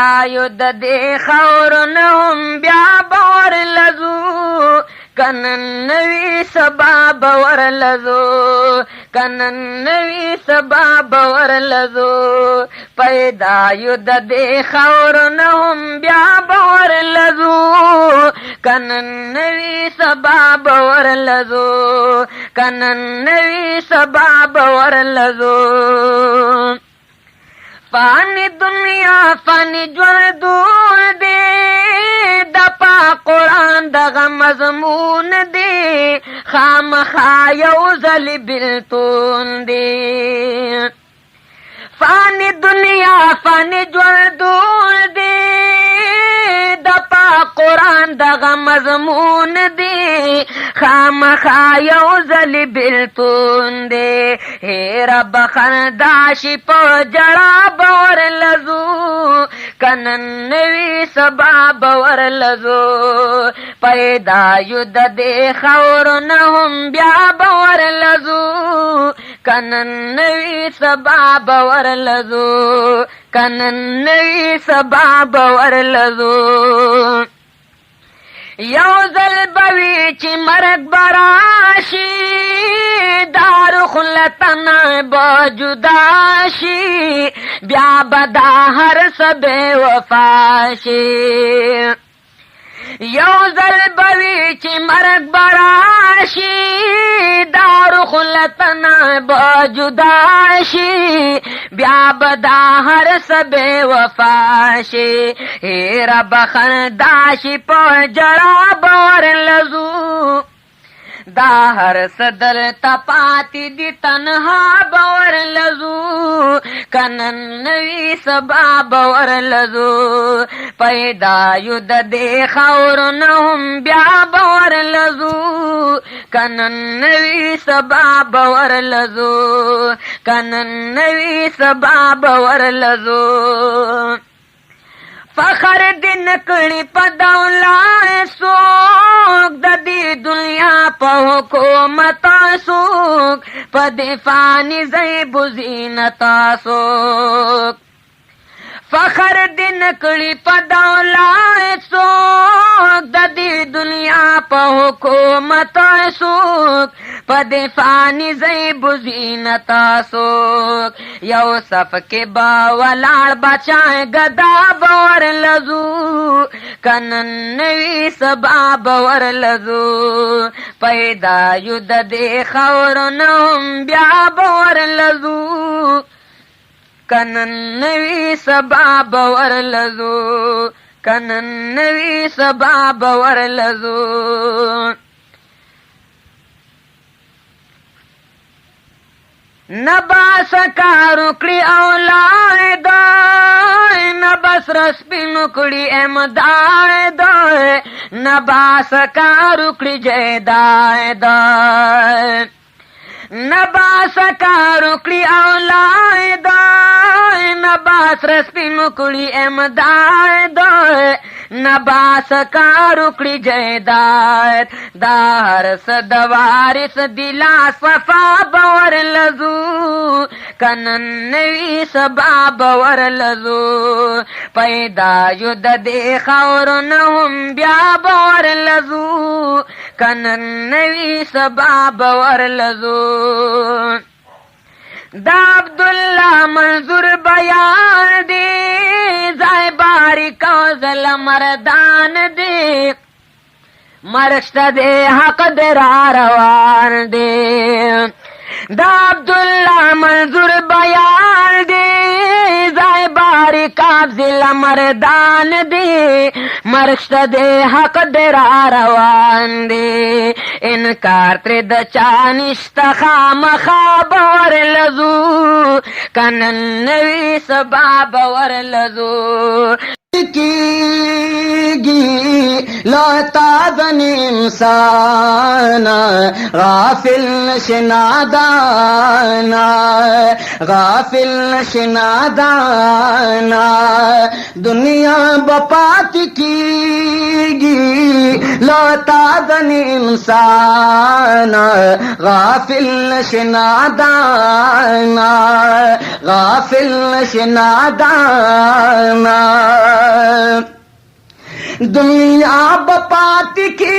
آیو د دې خاورو نه هم بیا باور لزو کنن نوی سبا باور لزو کنن نوی سبا باور لزو پیدا یو د دې خاورو نه هم بیا باور لزو کنن نوی سبا باور لزو کنن نوی سبا باور لزو فانی دنیا فانی جور دور دے دپا قرآن دغا مضمون دے خام خایو زل بلتون دے فانی دنیا فانی جور دور دے دپا قرآن دغا مضمون دے خام خایو زل بلتون دے ہے رب خنداشی پو جڑا باور لزو کنن نوی سبا باور لزو پیدا ید دے خورو نهم بیا باور لزو کنن نوی سبا باور لزو کنن نوی سبا باور لزو یو ځل بوي چې مرګ براشي دار خلتنا به جدا شي بیا به دا هر څه بې وفا شي یو ځل بوي چې مرګ براشي دار خلتنا به جدا شي بیا به دا هر څه بې وفا شي هی رب خندا شي په جړا باور لزو دا هر صدر تپاتی دی تنها باور لزو کنن نوی سبا باور لزو پیدا ید دے خورو نهم بیا باور لزو کنن نوی سبا باور لزو کنن نوی سبا باور لزو فخر دن کڑی پا دولار سوک دا دی دنیا پا حکومتا سوک پا دفانی زیب زینتا سوک فخر دن کڑی پا دولار سوک دا دی دنیا پا حکومتا سوک پا دفانی زیب زینتا سوک یو صف کے باولار بچائیں گدا باور لزو کنن نوی سبا باور لزو پیدا ید دے خورو نهم بیا باور لزو کنن نوی سبا باور لزو کنن نوی سبا باور لزو نبا سکارو کڑی اولائے دائے نبس رسپی نکڑی امدائے دائے نبا سکارو کڑی جیدائے دائے نبا سکارو کڑی اولائے دائے نباس رسپی نکڑی امدائے دائے نباس کارو کڑی جیدائے دار صدوارس دلا صفا باور لزو کنن نوی سبا باور لزو پیدا ید دے خورو نهم بیا باور لزو کنن نوی سبا باور لزو دا عبداللہ منظور بیان دے زائے باری کوزل مردان دے مرشت دے حق درا روان دے دا عبداللہ منظور بیان دے زائے باری کابزل مردان دے مرشت دے حق درا روان دے انکار تر د چانشت خام خابور لزو کنن نوی سبا باور لزو कीगी लौतादन इंसान गाफिल शनादाना गाफिल शनादाना दुनिया बपात कीगी लौतादन इंसान गाफिल शनादाना गाफिल शनादाना दुनिया बपात की